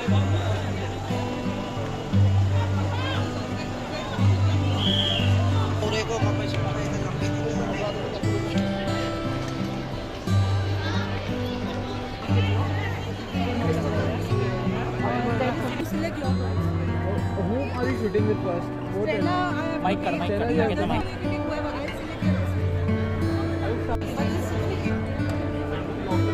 Ure ko, kapag siya makita lang Select your words. Whom are you shooting with first? Both of Stella, them. I have Mic कर, mic कर, Stella, mic कर, mic. whoever, I'll select your recipe. But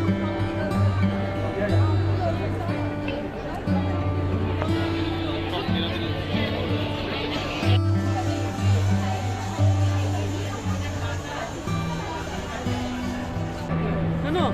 this no.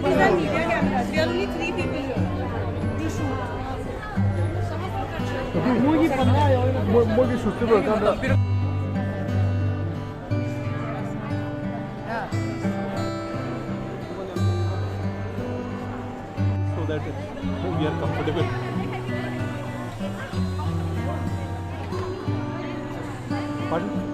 These are media cameras. We are only 3 people here. We shoot. Some of our culture. 무기 봤나요? 무기 수트로 간다. So that we are comfortable. Pardon?